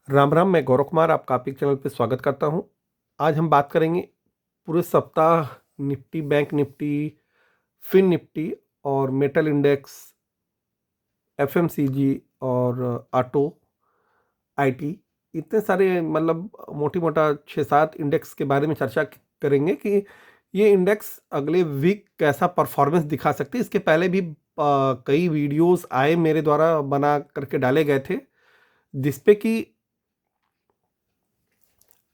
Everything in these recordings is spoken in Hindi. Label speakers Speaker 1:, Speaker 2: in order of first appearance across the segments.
Speaker 1: राम राम। मैं गौरव कुमार आपका आपके चैनल पे स्वागत करता हूं। आज हम बात करेंगे पूरे सप्ताह Nifty, bank Nifty, fin Nifty और मेटल इंडेक्स, एफएमसीजी और ऑटो, आईटी, इतने सारे मतलब मोटी मोटा 6-7 इंडेक्स के बारे में चर्चा करेंगे कि ये इंडेक्स अगले वीक कैसा परफॉर्मेंस दिखा सकते हैं। इसके पहले भी कई वीडियोस आए मेरे द्वारा बना करके डाले गए थे, जिसपे कि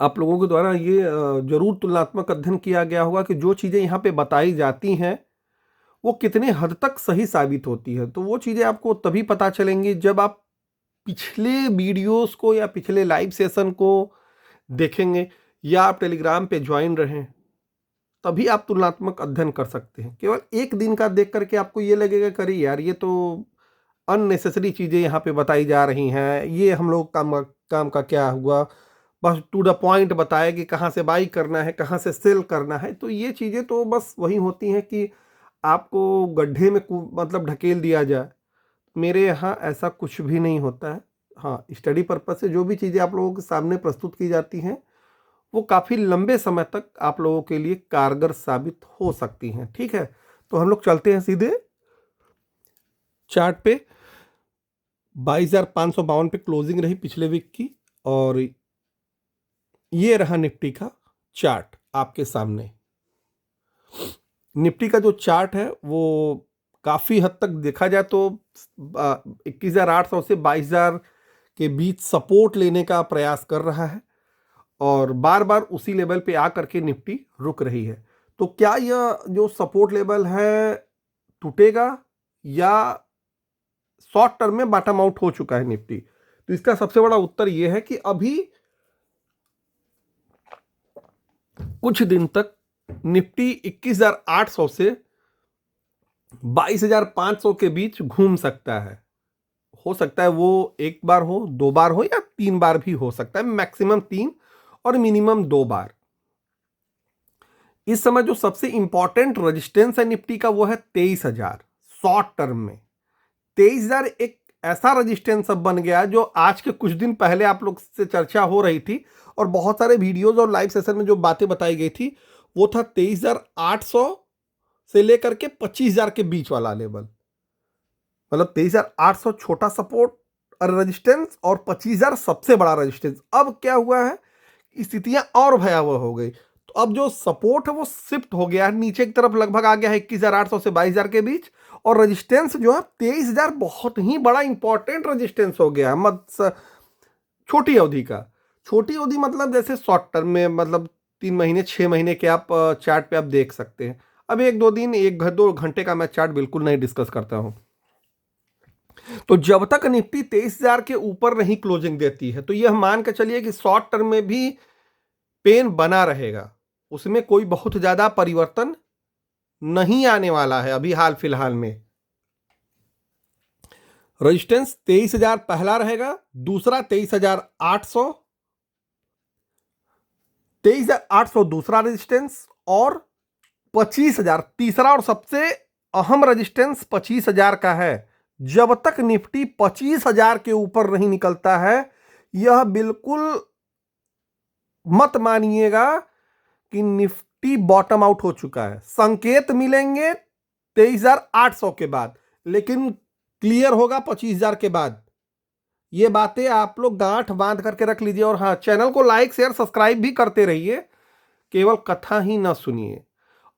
Speaker 1: आप लोगों के द्वारा ये जरूर तुलनात्मक अध्ययन किया गया होगा कि जो चीज़ें यहाँ पे बताई जाती हैं वो कितने हद तक सही साबित होती है। तो वो चीज़ें आपको तभी पता चलेंगी जब आप पिछले वीडियोस को या पिछले लाइव सेशन को देखेंगे या आप टेलीग्राम पे ज्वाइन रहें, तभी आप तुलनात्मक अध्ययन कर सकते हैं। केवल एक दिन का देख करके आपको ये लगेगा कि अरे यार, ये तो अननेसेसरी चीज़ें यहाँ पे बताई जा रही हैं, ये हम लोग काम का क्या हुआ, बस टू द पॉइंट बताया कि कहाँ से बाई करना है, कहाँ से सेल करना है। तो ये चीज़ें तो बस वही होती हैं कि आपको गड्ढे में मतलब ढकेल दिया जाए। मेरे यहाँ ऐसा कुछ भी नहीं होता है। हाँ, स्टडी पर्पस से जो भी चीज़ें आप लोगों के सामने प्रस्तुत की जाती हैं वो काफ़ी लंबे समय तक आप लोगों के लिए कारगर साबित हो सकती हैं। ठीक है, तो हम लोग चलते हैं सीधे चार्ट पे। 22,552 पे क्लोजिंग रही पिछले वीक की, और ये रहा निफ्टी का चार्ट आपके सामने। निफ्टी का जो चार्ट है वो काफ़ी हद तक देखा जाए तो 21,800 से 22,000 के बीच सपोर्ट लेने का प्रयास कर रहा है, और बार बार उसी लेवल पे आकर के निफ्टी रुक रही है। तो क्या यह जो सपोर्ट लेवल है टूटेगा, या शॉर्ट टर्म में बॉटम आउट हो चुका है निफ्टी? तो इसका सबसे बड़ा उत्तर यह है कि अभी कुछ दिन तक निफ्टी 21,800 से 22,500 के बीच घूम सकता है। हो सकता है वो एक बार हो, 2 बार हो, या 3 बार भी हो सकता है। मैक्सिमम 3 और मिनिमम 2 बार। इस समय जो सबसे इंपॉर्टेंट रेजिस्टेंस है निफ्टी का वो है 23,000 शॉर्ट टर्म में। 23,000 एक ऐसा रेजिस्टेंस अब बन गया जो आज के कुछ दिन पहले आप लोग से चर्चा हो रही थी, और बहुत सारे वीडियोज और लाइव सेशन में जो बातें बताई गई थी वो था 23,800 से लेकर के 25,000 के बीच वाला लेवल। मतलब 23,800 छोटा सपोर्ट और रेजिस्टेंस, और 25,000 सबसे बड़ा रेजिस्टेंस। अब क्या हुआ है, स्थितियां और भयावह हो गई। तो अब जो सपोर्ट है वो शिफ्ट हो गया है नीचे की तरफ, लगभग आ गया है 21,800 से 22,000 के बीच, और रेजिस्टेंस जो है 23,000 बहुत ही बड़ा इंपॉर्टेंट रेजिस्टेंस हो गया है। छोटी अवधि का, छोटी अवधि मतलब जैसे शॉर्ट टर्म में, मतलब 3 महीने 6 महीने के आप चार्ट पे आप देख सकते हैं। अब 1-2 दिन, 1-2 घंटे का मैं चार्ट बिल्कुल नहीं डिस्कस करता हूं। तो जब तक निफ्टी 23,000 के ऊपर नहीं क्लोजिंग देती है, तो यह मान के चलिए कि शॉर्ट टर्म में भी पेन बना रहेगा, उसमें कोई बहुत ज्यादा परिवर्तन नहीं आने वाला है अभी हाल फिलहाल में। रेजिस्टेंस 23,000 पहला रहेगा, दूसरा 23,800, 23,800 दूसरा रेजिस्टेंस, और 25,000 तीसरा और सबसे अहम रेजिस्टेंस 25,000 का है। जब तक निफ्टी 25,000 के ऊपर नहीं निकलता है, यह बिल्कुल मत मानिएगा कि निफ्टी बॉटम आउट हो चुका है। संकेत मिलेंगे 23,800 के बाद, लेकिन क्लियर होगा 25,000 के बाद। ये बातें आप लोग गांठ बांध करके रख लीजिए। और हाँ, चैनल को लाइक शेयर सब्सक्राइब भी करते रहिए, केवल कथा ही ना सुनिए।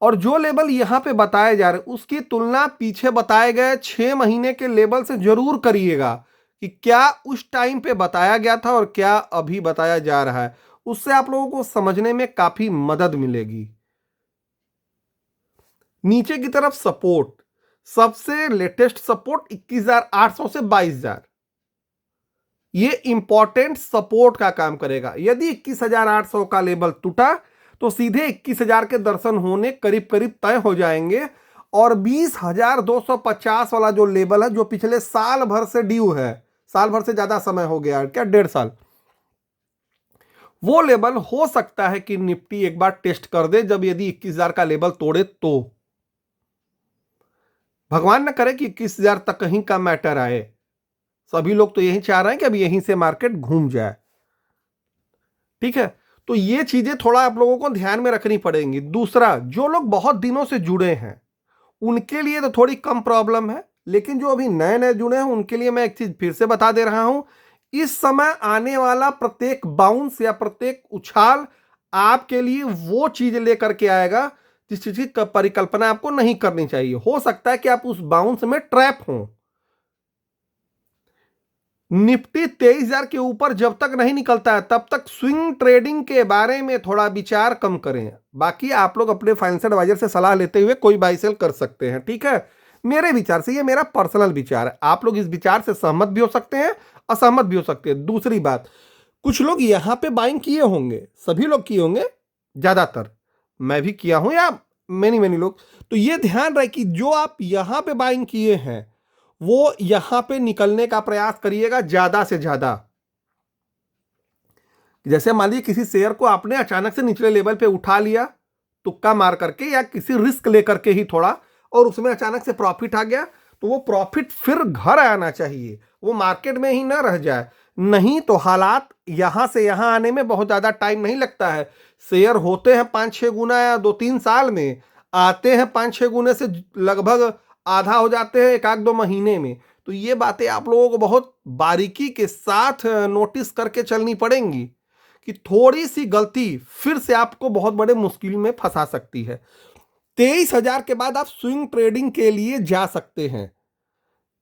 Speaker 1: और जो लेवल यहां पे बताए जा रहे उसकी तुलना पीछे बताए गए 6 महीने के लेवल से जरूर करिएगा कि क्या उस टाइम पे बताया गया था और क्या अभी बताया जा रहा है। उससे आप लोगों को समझने में काफी मदद मिलेगी। नीचे की तरफ सपोर्ट, सबसे लेटेस्ट सपोर्ट 21,800 से 22,000, ये इंपॉर्टेंट सपोर्ट का काम करेगा। यदि 21,800 का लेवल टूटा तो सीधे 21,000 के दर्शन होने करीब करीब तय हो जाएंगे, और 20,250 वाला जो लेवल है, जो पिछले साल भर से ड्यू है, साल भर से ज्यादा समय हो गया, क्या 1.5 साल, वो लेवल हो सकता है कि निफ्टी एक बार टेस्ट कर दे, जब यदि 21,000 का लेवल तोड़े तो। भगवान न करे कि 21,000 तक कहीं का मैटर आए। सभी लोग तो यही चाह रहे हैं कि अब यहीं से मार्केट घूम जाए। ठीक है, तो ये चीजें थोड़ा आप लोगों को ध्यान में रखनी पड़ेंगी। दूसरा, जो लोग बहुत दिनों से जुड़े हैं उनके लिए तो थोड़ी कम प्रॉब्लम है, लेकिन जो अभी नए नए जुड़े हैं उनके लिए मैं एक चीज फिर से बता दे रहा हूं, इस समय आने वाला प्रत्येक बाउंस या प्रत्येक उछाल आपके लिए वो चीज लेकर के आएगा जिस चीज की परिकल्पना आपको नहीं करनी चाहिए। हो सकता है कि आप उस बाउंस में ट्रैप हों। निफ्टी 23,000 के ऊपर जब तक नहीं निकलता है तब तक स्विंग ट्रेडिंग के बारे में थोड़ा विचार कम करें। बाकी आप लोग अपने फाइनेंशियल एडवाइजर से सलाह लेते हुए कोई बाई सेल कर सकते हैं, ठीक है। मेरे विचार से, ये मेरा पर्सनल विचार है, आप लोग इस विचार से सहमत भी हो सकते हैं, असहमत भी हो सकते हैं। दूसरी बात, कुछ लोग यहां पे बाइंग किए होंगे, सभी लोग किए होंगे, ज्यादातर मैं भी किया हूं या मेनी लोग, तो ये ध्यान रहे कि जो आप यहां पे बाइंग किए हैं वो यहां पे निकलने का प्रयास करिएगा ज्यादा से ज्यादा। जैसे मान लीजिए किसी शेयर को आपने अचानक से निचले लेवल पे उठा लिया तुक्का मार करके या किसी रिस्क लेकर के ही थोड़ा, और उसमें अचानक से प्रॉफिट आ गया, तो वो प्रॉफिट फिर घर आना चाहिए, वो मार्केट में ही ना रह जाए। नहीं तो हालात यहां से यहां आने में बहुत ज्यादा टाइम नहीं लगता है। शेयर होते हैं 5-6 गुना या 2-3 साल में, आते हैं 5-6 गुने से लगभग आधा हो जाते हैं 1-2 महीने में। तो ये बातें आप लोगों को बहुत बारीकी के साथ नोटिस करके चलनी पड़ेंगी कि थोड़ी सी गलती फिर से आपको बहुत बड़े मुश्किल में फंसा सकती है। 23,000 के बाद आप स्विंग ट्रेडिंग के लिए जा सकते हैं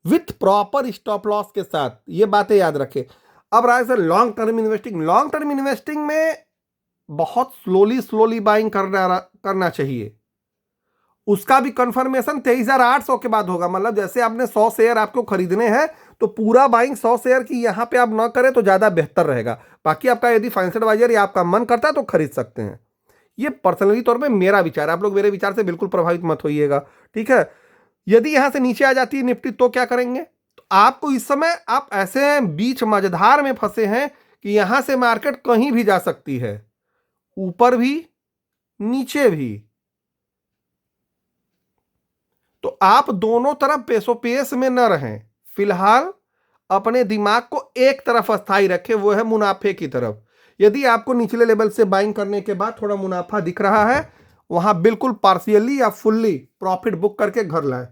Speaker 1: विथ प्रॉपर स्टॉप लॉस के साथ, ये बातें याद रखें। अब रहा है sir long term investing. Long term investing में बहुत स्लोली बाइंग करना चाहिए। उसका भी कंफर्मेशन 23,800 के बाद होगा। मतलब जैसे आपने 100 शेयर आपको खरीदने हैं तो पूरा बाइंग 100 शेयर की यहां पे आप ना करें तो ज्यादा बेहतर रहेगा। बाकी आपका यदि फाइनेंशियल एडवाइजर या आपका मन करता है तो खरीद सकते हैं। ये पर्सनली तौर पे मेरा विचार है, आप लोग मेरे विचार से बिल्कुल प्रभावित मत होइएगा, ठीक है। यदि यहां से नीचे आ जाती है निफ्टी तो क्या करेंगे, तो आपको इस समय आप ऐसे बीच मझधार में फंसे हैं कि यहां से मार्केट कहीं भी जा सकती है, ऊपर भी नीचे भी। तो आप दोनों तरफ पेशो पेश में न रहें, फिलहाल अपने दिमाग को एक तरफ अस्थाई रखें, वो है मुनाफे की तरफ। यदि आपको निचले लेवल से बाइंग करने के बाद थोड़ा मुनाफा दिख रहा है, वहां बिल्कुल पार्शियली या फुल्ली प्रॉफिट बुक करके घर लाए।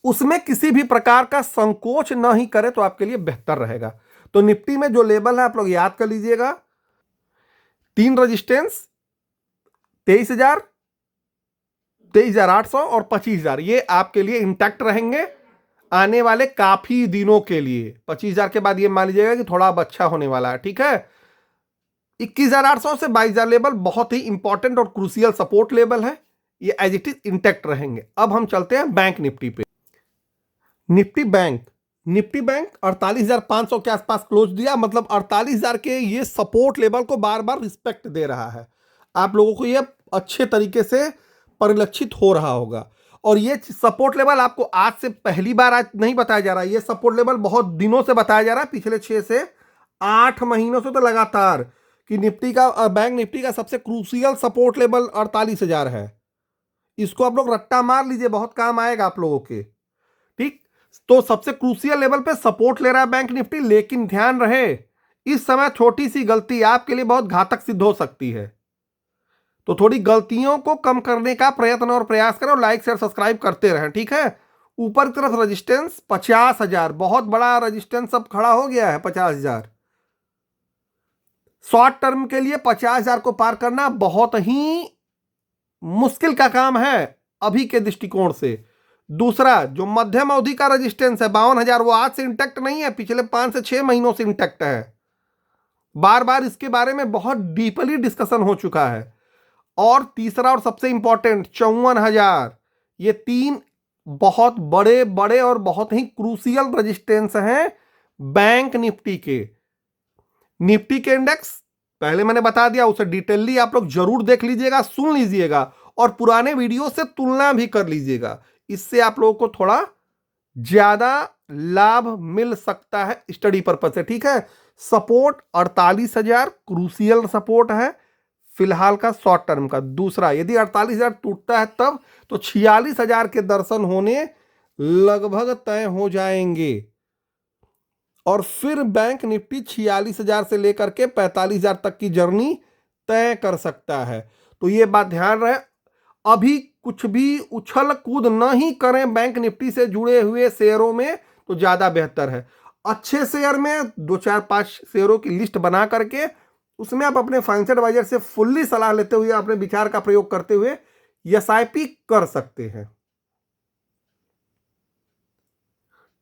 Speaker 1: उसमें किसी भी प्रकार का संकोच न ही करें तो आपके लिए बेहतर रहेगा। तो निफ्टी में जो लेवल है आप लोग याद कर लीजिएगा, 3 रजिस्टेंस 23,000, 23,800 और 25,000, ये आपके लिए इंटैक्ट रहेंगे आने वाले काफी दिनों के लिए। 25,000 के बाद ये मान लीजिएगा कि थोड़ा अब अच्छा होने वाला है, ठीक है। 21,800 से 22,000 लेवल बहुत ही इंपॉर्टेंट और क्रूसियल सपोर्ट लेवल है, ये एज इट इज इंटैक्ट रहेंगे। अब हम चलते हैं बैंक निफ्टी पे। निफ्टी बैंक 48,500 के आसपास क्लोज दिया, मतलब 48,000 के ये सपोर्ट लेवल को बार बार रिस्पेक्ट दे रहा है। आप लोगों को ये अच्छे तरीके से परिलक्षित हो रहा होगा। और ये सपोर्ट लेवल आपको आज से पहली बार आज नहीं बताया जा रहा है, ये सपोर्ट लेवल बहुत दिनों से बताया जा रहा है, पिछले 6 से 8 महीनों से तो लगातार, कि निफ्टी का बैंक निफ्टी का सबसे क्रूसियल सपोर्ट लेवल 48,000 है। इसको आप लोग रट्टा मार लीजिए, बहुत काम आएगा आप लोगों के, ठीक। तो सबसे क्रूसियल लेवल पे सपोर्ट ले रहा है बैंक निफ्टी, लेकिन ध्यान रहे इस समय छोटी सी गलती आपके लिए बहुत घातक सिद्ध हो सकती है। तो थोड़ी गलतियों को कम करने का प्रयत्न और प्रयास करें और लाइक शेयर सब्सक्राइब करते रहें, ठीक है। ऊपर की तरफ रजिस्टेंस 50,000, बहुत बड़ा रजिस्टेंस अब खड़ा हो गया है 50,000। शॉर्ट टर्म के लिए 50,000 को पार करना बहुत ही मुश्किल का काम है अभी के दृष्टिकोण से। दूसरा, जो मध्यम अवधि का रजिस्टेंस है 52,000, वो आज से इंटैक्ट नहीं है, पिछले 5 से 6 महीनों से इंटैक्ट है। बार बार इसके बारे में बहुत डीपली डिस्कशन हो चुका है। और तीसरा और सबसे इंपॉर्टेंट 54,000, ये 3 बहुत बड़े बड़े और बहुत ही क्रूसियल रजिस्टेंस हैं बैंक निफ्टी के। निफ्टी के इंडेक्स पहले मैंने बता दिया, उसे डिटेलली आप लोग जरूर देख लीजिएगा, सुन लीजिएगा और पुराने वीडियो से तुलना भी कर लीजिएगा। इससे आप लोगों को थोड़ा ज्यादा लाभ मिल सकता है स्टडी पर्पज से, ठीक है। सपोर्ट 48,000 क्रूसियल सपोर्ट है फिलहाल का शॉर्ट टर्म का। दूसरा, यदि 48,000 टूटता है तब तो 46,000 के दर्शन होने लगभग तय हो जाएंगे। और फिर बैंक निफ्टी 46,000 से लेकर के 45,000 तक की जर्नी तय कर सकता है। तो ये बात ध्यान रहे, अभी कुछ भी उछल कूद नहीं करें बैंक निफ्टी से जुड़े हुए शेयरों में तो ज्यादा बेहतर है। अच्छे शेयर में 2 4 5 शेयरों की लिस्ट बना करके उसमें आप अपने फाइनेंशियल एडवाइजर से फुल्ली सलाह लेते हुए अपने विचार का प्रयोग करते हुए एसआईपी कर सकते हैं।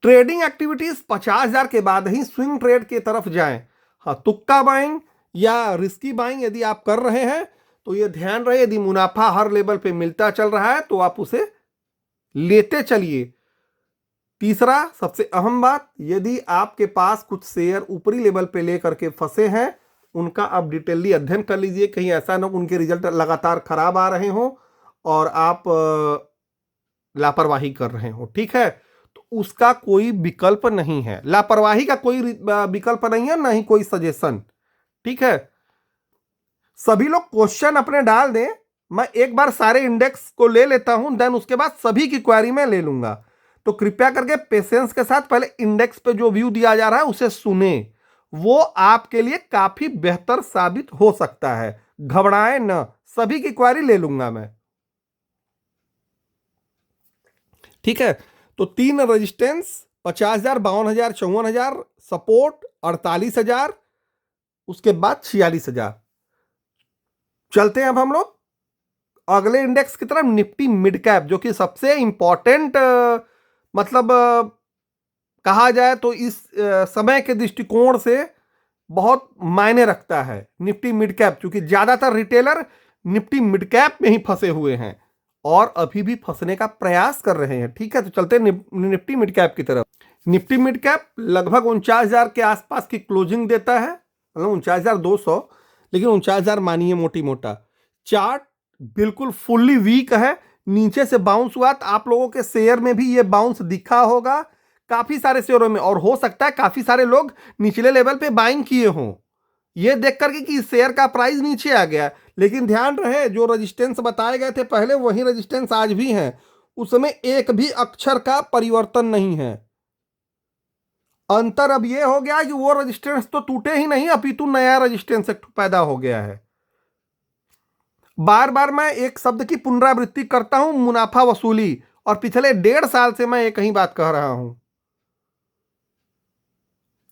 Speaker 1: ट्रेडिंग एक्टिविटीज 50,000 के बाद ही स्विंग ट्रेड की तरफ जाएं। हाँ, तुक्का बाइंग या रिस्की बाइंग यदि आप कर रहे हैं तो ये ध्यान रहे, यदि मुनाफा हर लेवल पे मिलता चल रहा है तो आप उसे लेते चलिए। तीसरा सबसे अहम बात, यदि आपके पास कुछ शेयर ऊपरी लेवल पे लेकर के फंसे हैं उनका आप डिटेली अध्ययन कर लीजिए, कहीं ऐसा ना उनके रिजल्ट लगातार खराब आ रहे हो और आप लापरवाही कर रहे हो। ठीक है, तो उसका कोई विकल्प नहीं है, लापरवाही का कोई विकल्प नहीं है, ना ही कोई सजेशन। ठीक है, सभी लोग क्वेश्चन अपने डाल दें, मैं एक बार सारे इंडेक्स को ले लेता हूं, देन उसके बाद सभी की क्वेरी में ले लूंगा। तो कृपया करके पेशेंस के साथ पहले इंडेक्स पे जो व्यू दिया जा रहा है उसे सुने, वो आपके लिए काफी बेहतर साबित हो सकता है। घबराएं न, सभी की क्वेरी ले लूंगा मैं। ठीक है, तो 3 रेजिस्टेंस 50,000, 52,000, 54,000, सपोर्ट 48,000, उसके बाद 46,000। चलते हैं अब हम लोग अगले इंडेक्स की तरफ, निफ्टी मिड कैप, जो कि सबसे इंपॉर्टेंट मतलब कहा जाए तो इस समय के दृष्टिकोण से बहुत मायने रखता है निफ्टी मिड कैप, क्योंकि ज्यादातर रिटेलर निफ्टी मिड कैप में ही फंसे हुए हैं और अभी भी फंसने का प्रयास कर रहे हैं। ठीक है, तो चलते हैं निफ्टी मिड कैप की तरफ। निफ्टी मिड कैप लगभग 49,000 के आसपास की क्लोजिंग देता है, मतलब 49,200, लेकिन 49,000 मानिए मोटी मोटा। चार्ट बिल्कुल फुल्ली वीक है, नीचे से बाउंस हुआ, तो आप लोगों के शेयर में भी ये बाउंस दिखा होगा काफी सारे शेयरों में, और हो सकता है काफी सारे लोग निचले लेवल पे बाइंग किए हों ये देख करके कि शेयर का प्राइस नीचे आ गया। लेकिन ध्यान रहे, जो रजिस्टेंस बताए गए थे पहले वही रजिस्टेंस आज भी हैं, उसमें एक भी अक्षर का परिवर्तन नहीं है। अंतर अब यह हो गया कि वो रजिस्टेंस तो टूटे ही नहीं, अपितु नया रजिस्टेंस पैदा हो गया है। बार बार मैं एक शब्द की पुनरावृत्ति करता हूं, मुनाफा वसूली, और पिछले 1.5 साल से मैं एक ही बात कह रहा हूं।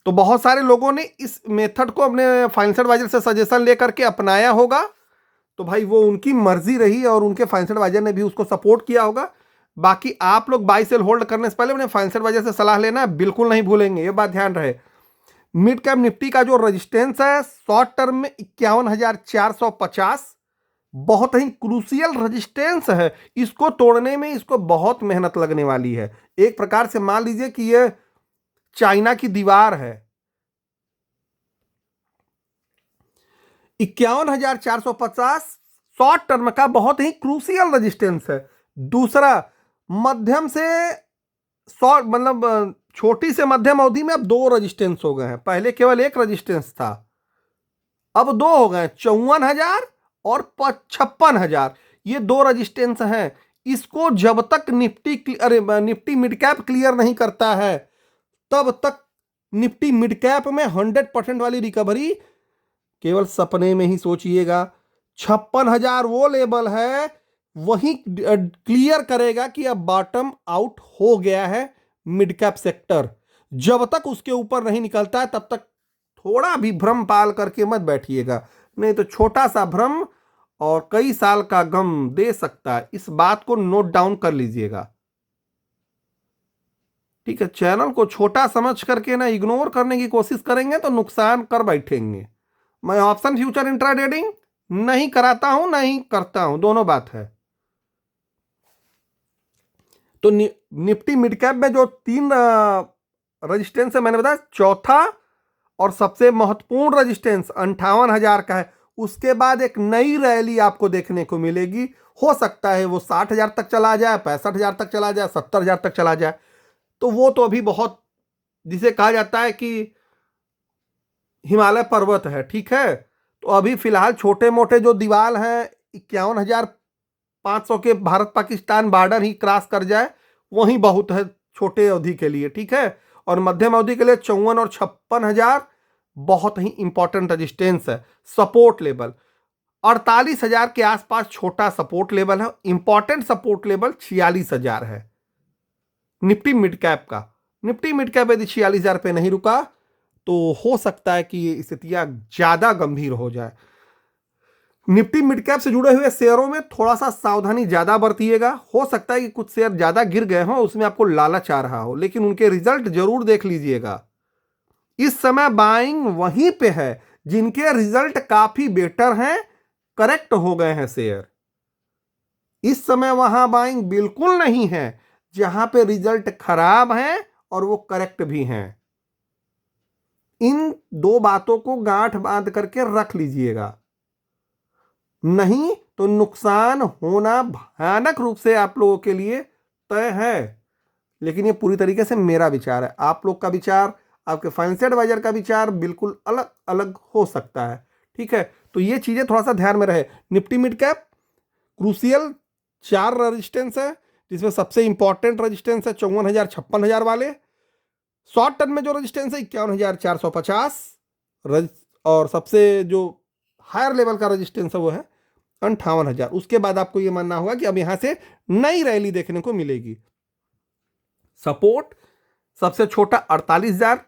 Speaker 1: तो बहुत सारे लोगों ने इस मेथड को अपने फाइनेंशियल एडवाइजर से सजेशन लेकर के अपनाया होगा, तो भाई वो उनकी मर्जी रही और उनके फाइनेंशियल एडवाइजर ने भी उसको सपोर्ट किया होगा। बाकी आप लोग बाई सेल होल्ड करने से पहले अपने फाइनेंशियल एडवाइजर से सलाह लेना बिल्कुल नहीं भूलेंगे, ये बात ध्यान रहे। मिड कैप निफ्टी का जो रजिस्टेंस है शॉर्ट टर्म में 51,450, बहुत ही क्रूशियल रेजिस्टेंस है, इसको तोड़ने में इसको बहुत मेहनत लगने वाली है। एक प्रकार से मान लीजिए कि यह चाइना की दीवार है। 51,450 शॉर्ट टर्म का बहुत ही क्रूशियल रेजिस्टेंस है। दूसरा, मध्यम से शॉर्ट मतलब छोटी से मध्यम अवधि में अब 2 रेजिस्टेंस हो गए हैं, पहले केवल एक रेजिस्टेंस था, अब 2 हो गए, 54,000 और 56,000, ये 2 रेजिस्टेंस हैं। इसको जब तक निफ्टी मिड कैप क्लियर नहीं करता है तब तक निफ्टी मिड कैप में 100% वाली रिकवरी केवल सपने में ही सोचिएगा। 56,000 वो लेवल है, वही क्लियर करेगा कि अब बॉटम आउट हो गया है मिड कैप सेक्टर। जब तक उसके ऊपर नहीं निकलता है तब तक थोड़ा भी भ्रम पाल करके मत बैठिएगा, नहीं तो छोटा सा भ्रम और कई साल का गम दे सकता है। इस बात को नोट डाउन कर लीजिएगा। ठीक है, चैनल को छोटा समझ करके ना इग्नोर करने की कोशिश करेंगे तो नुकसान कर बैठेंगे। मैं ऑप्शन फ्यूचर इंट्राडेटिंग नहीं कराता हूं, नहीं करता हूं, दोनों बात है। तो निफ्टी मिड कैप में जो 3 रजिस्टेंस है मैंने बताया, चौथा और सबसे महत्वपूर्ण रजिस्टेंस 58,000 का है। उसके बाद एक नई रैली आपको देखने को मिलेगी, हो सकता है वो 60,000 तक चला जाए, 65,000 तक चला जाए, 70,000 तक चला जाए। तो वो तो अभी बहुत, जिसे कहा जाता है कि हिमालय पर्वत है। ठीक है, तो अभी फिलहाल छोटे मोटे जो दीवार हैं 51,500 के भारत पाकिस्तान बॉर्डर ही क्रॉस कर जाए वही बहुत है छोटे अवधि के लिए। ठीक है, और मध्यम अवधि के लिए 54 और 56,000 बहुत ही इंपॉर्टेंट रेजिस्टेंस है। सपोर्ट लेवल 48,000 के आसपास छोटा सपोर्ट लेवल है। इंपॉर्टेंट सपोर्ट लेवल 46,000 है निफ्टी मिड कैप का। निफ्टी मिड कैप यदि 46,000 पे नहीं रुका तो हो सकता है कि ये स्थितियां ज्यादा गंभीर हो जाए। निफ्टी मिड कैप से जुड़े हुए शेयरों में थोड़ा सा सावधानी ज्यादा बरतिएगा। हो सकता है कि कुछ शेयर ज्यादा गिर गए हों, उसमें आपको लालच आ रहा हो, लेकिन उनके रिजल्ट जरूर देख लीजिएगा। इस समय बाइंग वहीं पे है जिनके रिजल्ट काफी बेटर हैं, करेक्ट हो गए हैं शेयर। इस समय वहां बाइंग बिल्कुल नहीं है जहां पे रिजल्ट खराब हैं और वो करेक्ट भी हैं। इन दो बातों को गांठ बांध करके रख लीजिएगा, नहीं तो नुकसान होना भयानक रूप से आप लोगों के लिए तय है। लेकिन ये पूरी तरीके से मेरा विचार है, आप लोग का विचार, आपके फाइनेंशियल एडवाइजर का विचार बिल्कुल अलग अलग हो सकता है। ठीक है, तो ये चीजें थोड़ा सा ध्यान में रहे। Nifty mid cap crucial 4 resistance है, जिसमें सबसे इंपॉर्टेंट रेजिस्टेंस है 54,000 56,000 वाले। शॉर्ट टर्म में जो रेजिस्टेंस है 51,450 और सबसे जो हायर लेवल का रेजिस्टेंस है वो है 58,000। उसके बाद आपको ये मानना होगा कि अब यहां से नई रैली देखने को मिलेगी। सपोर्ट सबसे छोटा 48,000,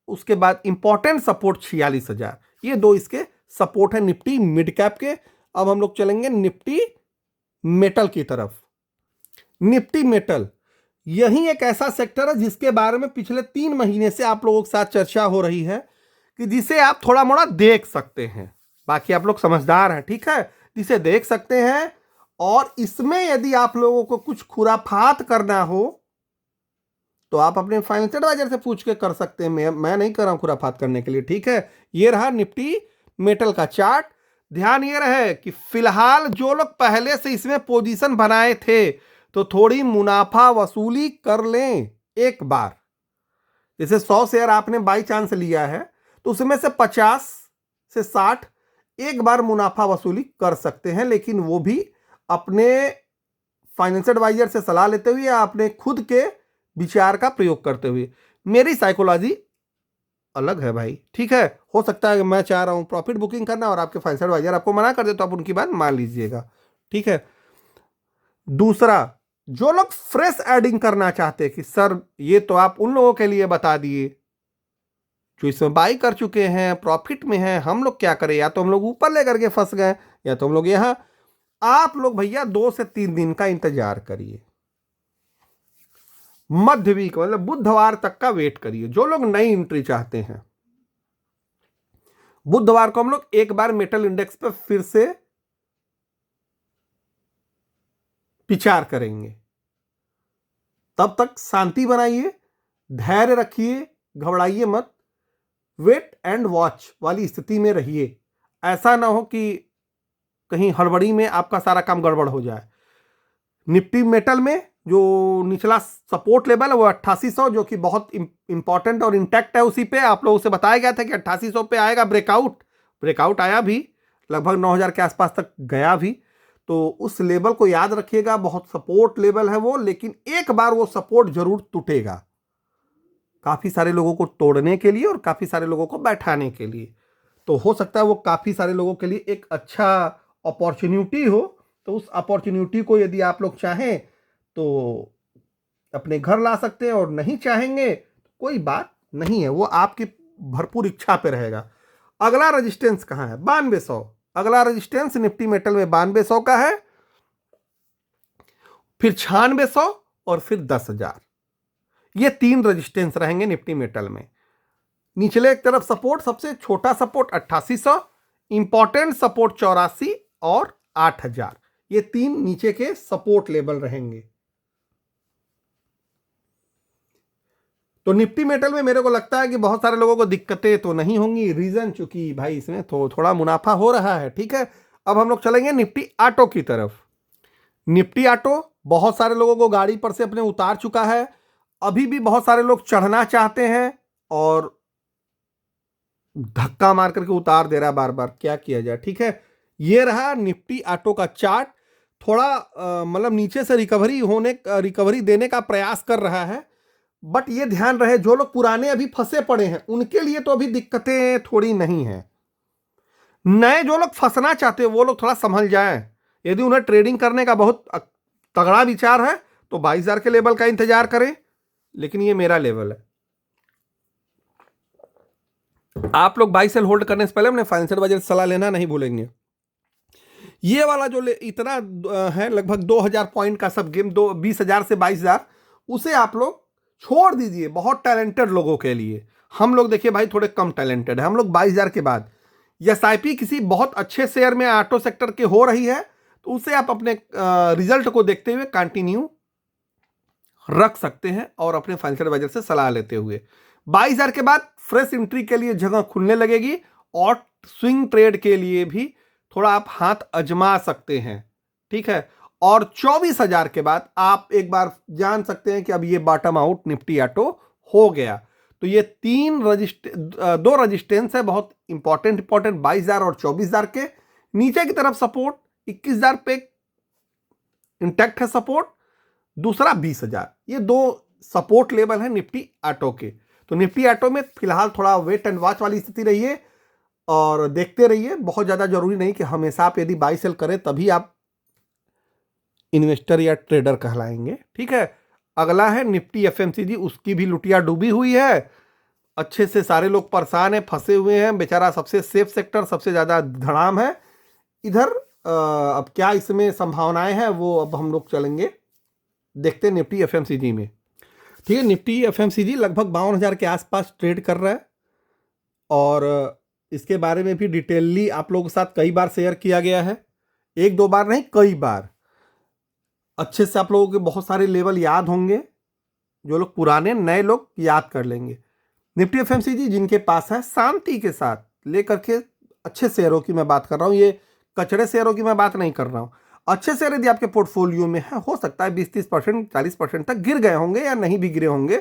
Speaker 1: उसके बाद इंपॉर्टेंट सपोर्ट 46,000। ये दो इसके सपोर्ट है निफ्टी मिड कैप के। अब हम लोग चलेंगे निफ्टी मेटल की तरफ। निफ्टी मेटल यही एक ऐसा सेक्टर है जिसके बारे में पिछले 3 महीने से आप लोगों के साथ चर्चा हो रही है कि जिसे आप थोड़ा मोड़ा देख सकते हैं। बाकी आप लोग समझदार हैं, ठीक है, जिसे देख सकते हैं। और इसमें यदि आप लोगों को कुछ खुराफात करना हो तो आप अपने फाइनेंशियल एडवाइजर से पूछ के कर सकते हैं। मैं नहीं कर रहा हूं खुराफात करने के लिए। ठीक है, ये रहा निफ्टी मेटल का चार्ट। ध्यान ये रहे कि फिलहाल जो लोग पहले से इसमें पोजीशन बनाए थे तो थोड़ी मुनाफा वसूली कर लें एक बार। जैसे 100 शेयर आपने बाई चांस लिया है तो उसमें से 50 से 60 एक बार मुनाफा वसूली कर सकते हैं, लेकिन वो भी अपने फाइनेंशियल एडवाइजर से सलाह लेते हुए या अपने खुद के विचार का प्रयोग करते हुए। मेरी साइकोलॉजी अलग है भाई, ठीक है। हो सकता है कि मैं चाह रहा हूं प्रॉफिट बुकिंग करना और आपके फाइनेंशियल एडवाइजर आपको मना कर दे तो आप उनकी बात मान लीजिएगा, ठीक है। दूसरा, जो लोग फ्रेश एडिंग करना चाहते हैं कि सर ये तो आप उन लोगों के लिए बता दिए जो इसमें बाई कर चुके हैं, प्रॉफिट में हैं, हम लोग क्या करें, या तो हम लोग ऊपर लेकर के फंस गए या तो हम लोग यहां। आप लोग भैया 2 से 3 दिन का इंतजार करिए, मध्य वीक मतलब बुधवार तक का वेट करिए। जो लोग नई एंट्री चाहते हैं, बुधवार को हम लोग एक बार मेटल इंडेक्स पर फिर से विचार करेंगे। तब तक शांति बनाइए, धैर्य रखिए, घबराइए मत, वेट एंड वॉच वाली स्थिति में रहिए। ऐसा ना हो कि कहीं हड़बड़ी में आपका सारा काम गड़बड़ हो जाए। निफ्टी मेटल में जो निचला सपोर्ट लेवल है वो 8800, जो कि बहुत इंपॉर्टेंट और इंटैक्ट है। उसी पे आप लोगों से बताया गया था कि 8800 पे आएगा ब्रेकआउट आया भी, लगभग 9000 के आसपास तक गया भी। तो उस लेवल को याद रखिएगा, बहुत सपोर्ट लेवल है वो, लेकिन एक बार वो सपोर्ट जरूर टूटेगा, काफी सारे लोगों को तोड़ने के लिए और काफी सारे लोगों को बैठाने के लिए। तो हो सकता है वो काफी सारे लोगों के लिए एक अच्छा अपॉर्चुनिटी हो। तो उस अपॉर्चुनिटी को यदि आप लोग चाहें तो अपने घर ला सकते हैं, और नहीं चाहेंगे कोई बात नहीं है, वो आपकी भरपूर इच्छा पे रहेगा। अगला रेजिस्टेंस कहां है? 9200। अगला रेजिस्टेंस निफ्टी मेटल में 9200 का है, फिर 9600 और फिर 10,000। ये 3 रेजिस्टेंस रहेंगे निफ्टी मेटल में। निचले एक तरफ सपोर्ट, सबसे छोटा सपोर्ट 8800, इंपॉर्टेंट सपोर्ट 84 और 8000। ये 3 नीचे के सपोर्ट लेवल रहेंगे। तो निफ्टी मेटल में मेरे को लगता है कि बहुत सारे लोगों को दिक्कतें तो नहीं होंगी, रीजन चूंकि भाई इसमें थोड़ा मुनाफा हो रहा है, ठीक है। अब हम लोग चलेंगे निफ्टी ऑटो की तरफ। निफ्टी ऑटो बहुत सारे लोगों को गाड़ी पर से अपने उतार चुका है, अभी भी बहुत सारे लोग चढ़ना चाहते हैं और धक्का मार करके उतार दे रहा है बार बार, क्या किया जाए, ठीक है। ये रहा निफ्टी ऑटो का चार्ट। थोड़ा मतलब नीचे से रिकवरी देने का प्रयास कर रहा है, बट ये ध्यान रहे जो लोग पुराने अभी फंसे पड़े हैं उनके लिए तो अभी दिक्कतें थोड़ी नहीं है। नए जो लोग फंसना चाहते हैं वो लोग थोड़ा संभल जाएं। यदि उन्हें ट्रेडिंग करने का बहुत तगड़ा विचार है तो 22,000 के लेवल का इंतजार करें, लेकिन ये मेरा लेवल है। आप लोग बाई सेल होल्ड करने से पहले अपने फाइनेंशियल एडवाइजर से सलाह लेना नहीं भूलेंगे। ये वाला जो इतना है लगभग 2,000 पॉइंट का सब गेम, 20,000 से 22,000, उसे आप लोग छोड़ दीजिए बहुत टैलेंटेड लोगों के लिए। हम लोग देखिए भाई थोड़े कम टैलेंटेड है, हम लोग 22,000 के बाद एसआईपी किसी बहुत अच्छे शेयर में ऑटो सेक्टर के हो रही है तो उसे आप अपने रिजल्ट को देखते हुए कंटिन्यू रख सकते हैं और अपने फाइनेंशियल एडवाइजर से सलाह लेते हुए 22,000 के बाद फ्रेश एंट्री के लिए जगह खुलने लगेगी और स्विंग ट्रेड के लिए भी थोड़ा आप हाथ आजमा सकते हैं, ठीक है। और 24,000 के बाद आप एक बार जान सकते हैं कि अब ये बॉटम आउट निफ्टी ऑटो हो गया। तो ये दो रजिस्टेंस है बहुत इंपॉर्टेंट 22,000 और 24,000 के। नीचे की तरफ सपोर्ट 21,000 पे इंटैक्ट है सपोर्ट, दूसरा 20,000। ये दो सपोर्ट लेवल है निफ्टी ऑटो के। तो निफ्टी ऑटो में फिलहाल थोड़ा वेट एंड वॉच वाली स्थिति रही है और देखते रहिए। बहुत ज़्यादा जरूरी नहीं कि हमेशा आप यदि बाई सेल करें तभी आप इन्वेस्टर या ट्रेडर कहलाएंगे, ठीक है। अगला है निफ्टी एफएमसीजी, उसकी भी लुटिया डूबी हुई है। अच्छे से सारे लोग परेशान हैं, फंसे हुए हैं। बेचारा सबसे सेफ सेक्टर, सबसे ज़्यादा धड़ाम है इधर। अब क्या इसमें संभावनाएं हैं वो अब हम लोग चलेंगे देखते हैं निफ्टी एफएमसीजी में, ठीक है। निफ्टी एफएमसीजी लगभग 52,000 के आसपास ट्रेड कर रहा है और इसके बारे में भी डिटेलली आप लोगों के साथ कई बार शेयर किया गया है, एक दो बार नहीं कई बार। अच्छे से आप लोगों के बहुत सारे लेवल याद होंगे, जो लोग पुराने नए लोग याद कर लेंगे। निफ्टी एफएमसीजी जिनके पास है शांति के साथ लेकर के अच्छे शेयरों की मैं बात कर रहा हूँ, ये कचड़े शेयरों की मैं बात नहीं कर रहा हूँ। अच्छे शेयर यदि आपके पोर्टफोलियो में है हो सकता है 20-30%, 40% तक गिर गए होंगे या नहीं भी गिरे होंगे।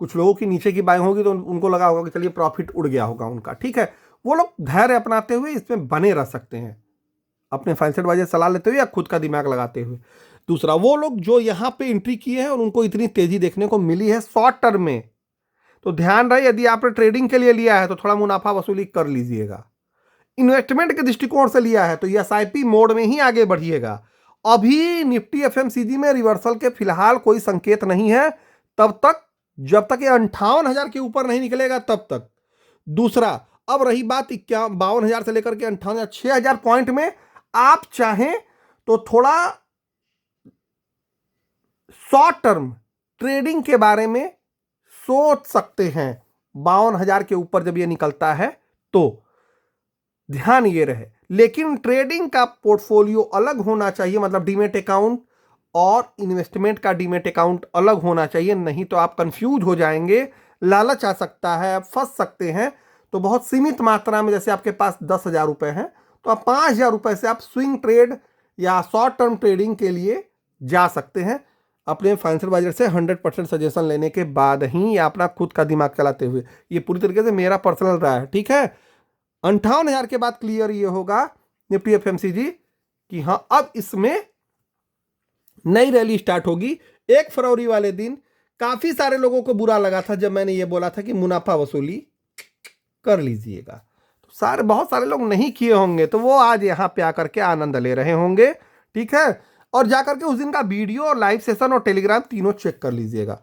Speaker 1: कुछ लोगों की नीचे की बाइंग होगी तो उनको लगा होगा कि चलिए प्रॉफिट उड़ गया होगा उनका, ठीक है। वो लोग धैर्य अपनाते हुए इसमें बने रह सकते हैं अपने फाइनेंशियल एडवाइजर सलाह लेते हुए या खुद का दिमाग लगाते हुए। दूसरा वो लोग जो यहाँ पे एंट्री किए हैं और उनको इतनी तेजी देखने को मिली है शॉर्ट टर्म में, तो ध्यान रहे यदि आपने ट्रेडिंग के लिए लिया है तो थोड़ा मुनाफा वसूली कर लीजिएगा। इन्वेस्टमेंट के दृष्टिकोण से लिया है तो एसआईपी मोड में ही आगे बढ़िएगा। अभी निफ्टी एफएमसीजी में रिवर्सल के फिलहाल कोई संकेत नहीं है तब तक, जब तक ये 58,000 के ऊपर नहीं निकलेगा तब तक। दूसरा, अब रही बात 52,000 से लेकर के 58,000, 6,000 पॉइंट में आप चाहें तो थोड़ा शॉर्ट टर्म ट्रेडिंग के बारे में सोच सकते हैं। 52,000 के ऊपर जब ये निकलता है तो ध्यान ये रहे, लेकिन ट्रेडिंग का पोर्टफोलियो अलग होना चाहिए, मतलब डीमेट अकाउंट और इन्वेस्टमेंट का डीमेट अकाउंट अलग होना चाहिए, नहीं तो आप कंफ्यूज हो जाएंगे, लालच आ सकता है, आप फंस सकते हैं। तो बहुत सीमित मात्रा में, जैसे आपके पास 10,000 रुपए हैं तो आप 5,000 रुपए से आप स्विंग ट्रेड या शॉर्ट टर्म ट्रेडिंग के लिए जा सकते हैं अपने फाइनेंशियल एडवाइजर से 100% सजेशन लेने के बाद ही, या अपना खुद का दिमाग चलाते हुए। ये पूरी तरीके से मेरा पर्सनल राय है, ठीक है। 58,000 के बाद क्लियर ये होगा निफ्टी एफएमसीजी कि हाँ अब इसमें नई रैली स्टार्ट होगी। 1 फरवरी वाले दिन काफी सारे लोगों को बुरा लगा था जब मैंने ये बोला था कि मुनाफा वसूली कर लीजिएगा, तो बहुत सारे लोग नहीं किए होंगे, तो वो आज यहाँ पे आकर के आनंद ले रहे होंगे, ठीक है। और जाकर के उस दिन का वीडियो और लाइव सेशन और टेलीग्राम तीनों चेक कर लीजिएगा,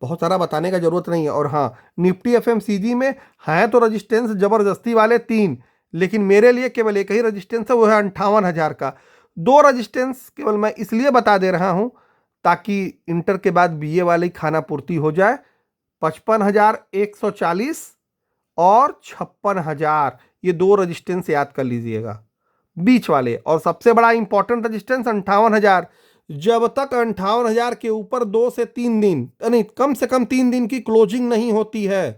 Speaker 1: बहुत सारा बताने का जरूरत नहीं है। और हाँ, निफ्टी एफएमसीजी में है तो रजिस्टेंस जबरदस्ती वाले 3, लेकिन मेरे लिए केवल एक ही रजिस्टेंस है, वो है 58,000 का। 2 रजिस्टेंस केवल मैं इसलिए बता दे रहा हूं ताकि इंटर के बाद बीए वाली खाना पूर्ति हो जाए। 55,140 और 56,000, ये 2 रजिस्टेंस याद कर लीजिएगा बीच वाले। और सबसे बड़ा इंपॉर्टेंट रजिस्टेंस 58,000। जब तक 58,000 के ऊपर 2 से 3 दिन, नहीं कम से कम 3 दिन की क्लोजिंग नहीं होती है,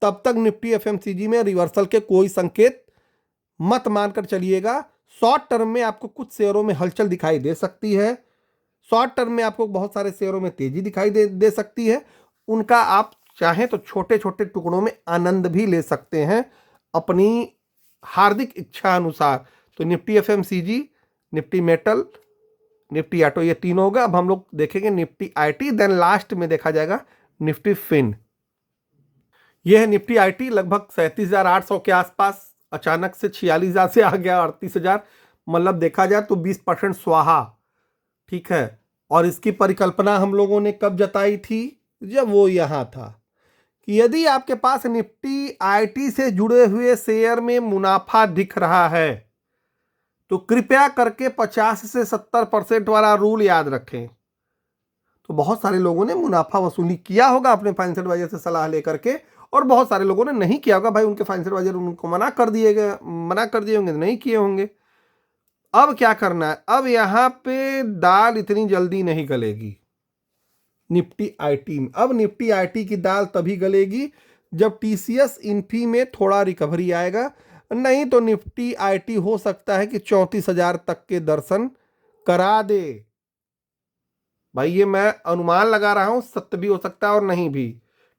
Speaker 1: तब तक निफ्टी एफएमसीजी में रिवर्सल के कोई संकेत मत मानकर चलिएगा। शॉर्ट टर्म में आपको कुछ शेयरों में हलचल दिखाई दे सकती है, शॉर्ट टर्म में आपको बहुत सारे शेयरों में तेजी दिखाई दे सकती है, उनका आप चाहें तो छोटे छोटे टुकड़ों में आनंद भी ले सकते हैं अपनी हार्दिक इच्छा अनुसार। तो Nifty FMCG, Nifty metal, Nifty auto, ये तीनों होगा। अब हम लोग देखेंगे निफ्टी आईटी, देन लास्ट में देखा जाएगा निफ्टी फिन। यह है निफ्टी आईटी, लगभग 37,800 के आसपास अचानक से 46,000 से आ गया 38,000, मतलब देखा जाए तो 20% स्वाहा। ठीक है, और इसकी परिकल्पना हम लोगों ने कब जताई थी, जब वो यहां था कि यदि आपके पास निफ्टी आईटी से जुड़े हुए शेयर में मुनाफा दिख रहा है तो कृपया करके 50 से 70% वाला रूल याद रखें। तो बहुत सारे लोगों ने मुनाफा वसूली किया होगा अपने फाइनेंशियल एडवाइजर से सलाह लेकर के, और बहुत सारे लोगों ने नहीं किया होगा, भाई उनके फाइनेंशियल एडवाइजर उनको मना कर दिए होंगे, नहीं किए होंगे। अब क्या करना है, अब यहां पे दाल इतनी जल्दी नहीं गलेगी निफ्टी आईटी में। अब निफ्टी आईटी की दाल तभी गलेगी जब टीसीएस इन्फी में थोड़ा रिकवरी आएगा, नहीं तो निफ्टी आईटी हो सकता है कि 34,000 तक के दर्शन करा दे। भाई ये मैं अनुमान लगा रहा हूं, सत्य भी हो सकता है और नहीं भी।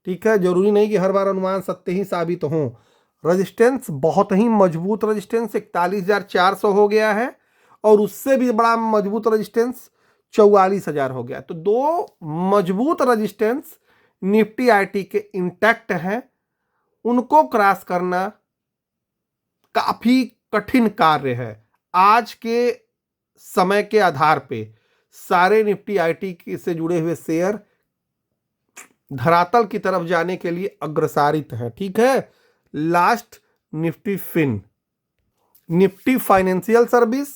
Speaker 1: ठीक है, जरूरी नहीं कि हर बार अनुमान सत्य ही साबित हो। रेजिस्टेंस बहुत ही मजबूत रेजिस्टेंस 41,400 हो गया है, और उससे भी बड़ा मजबूत रेजिस्टेंस 44,000 हो गया। तो दो मजबूत रेजिस्टेंस निफ्टी आईटी के इंटैक्ट हैं, उनको क्रॉस करना काफी कठिन कार्य है। आज के समय के आधार पे सारे निफ्टी आईटी से जुड़े हुए शेयर धरातल की तरफ जाने के लिए अग्रसारित है। ठीक है, last Nifty fin. Nifty financial service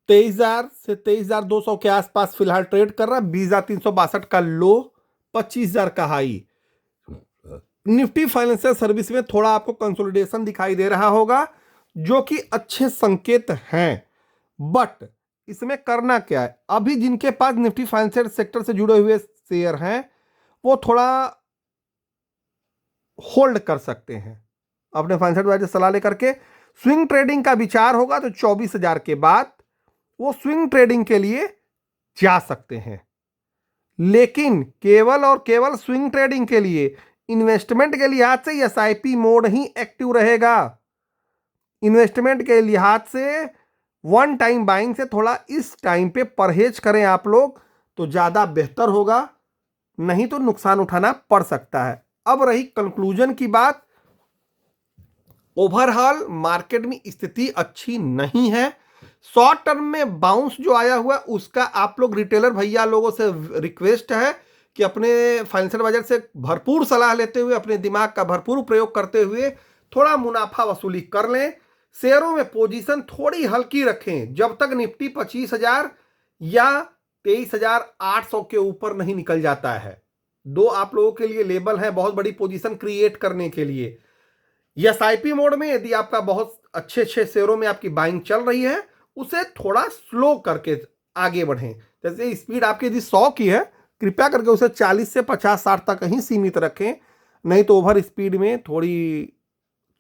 Speaker 1: 23,000 से 23,200 के आसपास फिलहाल ट्रेड कर रहा है, 20,362 का लो, 25,000 का हाई। निफ्टी फाइनेंशियल सर्विस में थोड़ा आपको कंसोलिडेशन दिखाई दे रहा होगा, जो कि अच्छे संकेत हैं। बट इसमें करना क्या है, अभी जिनके पास निफ्टी फाइनेंशियल सेक्टर से जुड़े हुए शेयर हैं वो थोड़ा होल्ड कर सकते हैं अपने फाइनेंशियल एडवाइजर सलाह लेकर के। स्विंग ट्रेडिंग का विचार होगा तो 24,000 के बाद वो स्विंग ट्रेडिंग के लिए जा सकते हैं, लेकिन केवल और केवल स्विंग ट्रेडिंग के लिए, इन्वेस्टमेंट के लिहाज से एसआईपी मोड ही एक्टिव रहेगा। इन्वेस्टमेंट के लिहाज से वन टाइम बाइंग से थोड़ा इस टाइम पे परहेज करें आप लोग, तो ज्यादा बेहतर होगा, नहीं तो नुकसान उठाना पड़ सकता है। अब रही कंक्लूजन की बात, ओवरऑल मार्केट में स्थिति अच्छी नहीं है। शॉर्ट टर्म में बाउंस जो आया हुआ है उसका आप लोग रिटेलर भैया लोगों से रिक्वेस्ट है कि अपने फाइनेंशियल एडवाइजर से भरपूर सलाह लेते हुए, अपने दिमाग का भरपूर प्रयोग करते हुए थोड़ा मुनाफा वसूली कर लें। शेयरों में पोजीशन थोड़ी हल्की रखें जब तक निफ्टी 25,000 या 23,800 के ऊपर नहीं निकल जाता है। दो आप लोगों के लिए लेबल है बहुत बड़ी पोजीशन क्रिएट करने के लिए। एसआईपी मोड में यदि आपका बहुत अच्छे अच्छे शेयरों में आपकी बाइंग चल रही है, उसे थोड़ा स्लो करके आगे बढ़ें। जैसे स्पीड आपकी यदि 100 की है, कृपया करके उसे 40 से 50-60 तक ही सीमित रखें, नहीं तो ओवर स्पीड में थोड़ी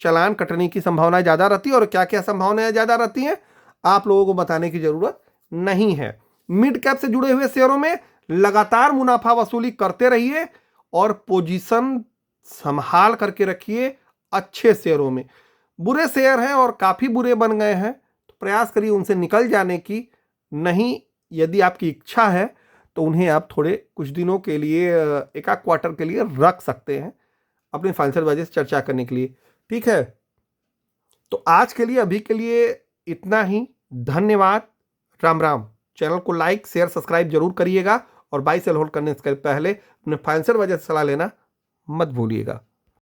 Speaker 1: चालान कटने की संभावनाएं ज़्यादा रहती है। और क्या क्या संभावनाएं ज़्यादा रहती हैं आप लोगों को बताने की ज़रूरत नहीं है। मिड कैप से जुड़े हुए शेयरों में लगातार मुनाफा वसूली करते रहिए और पोजीशन संभाल करके रखिए अच्छे शेयरों में। बुरे शेयर हैं और काफ़ी बुरे बन गए हैं तो प्रयास करिए उनसे निकल जाने की, नहीं यदि आपकी इच्छा है तो उन्हें आप थोड़े कुछ दिनों के लिए, एक आध क्वार्टर के लिए रख सकते हैं अपने फाइनेंशियल एडवाइजर से चर्चा करने के लिए। ठीक है, तो आज के लिए, अभी के लिए इतना ही। धन्यवाद, राम राम। चैनल को लाइक शेयर सब्सक्राइब जरूर करिएगा और बाई सेल होल्ड करने से पहले अपने फाइनेंशियल एडवाइजर से सलाह लेना मत भूलिएगा।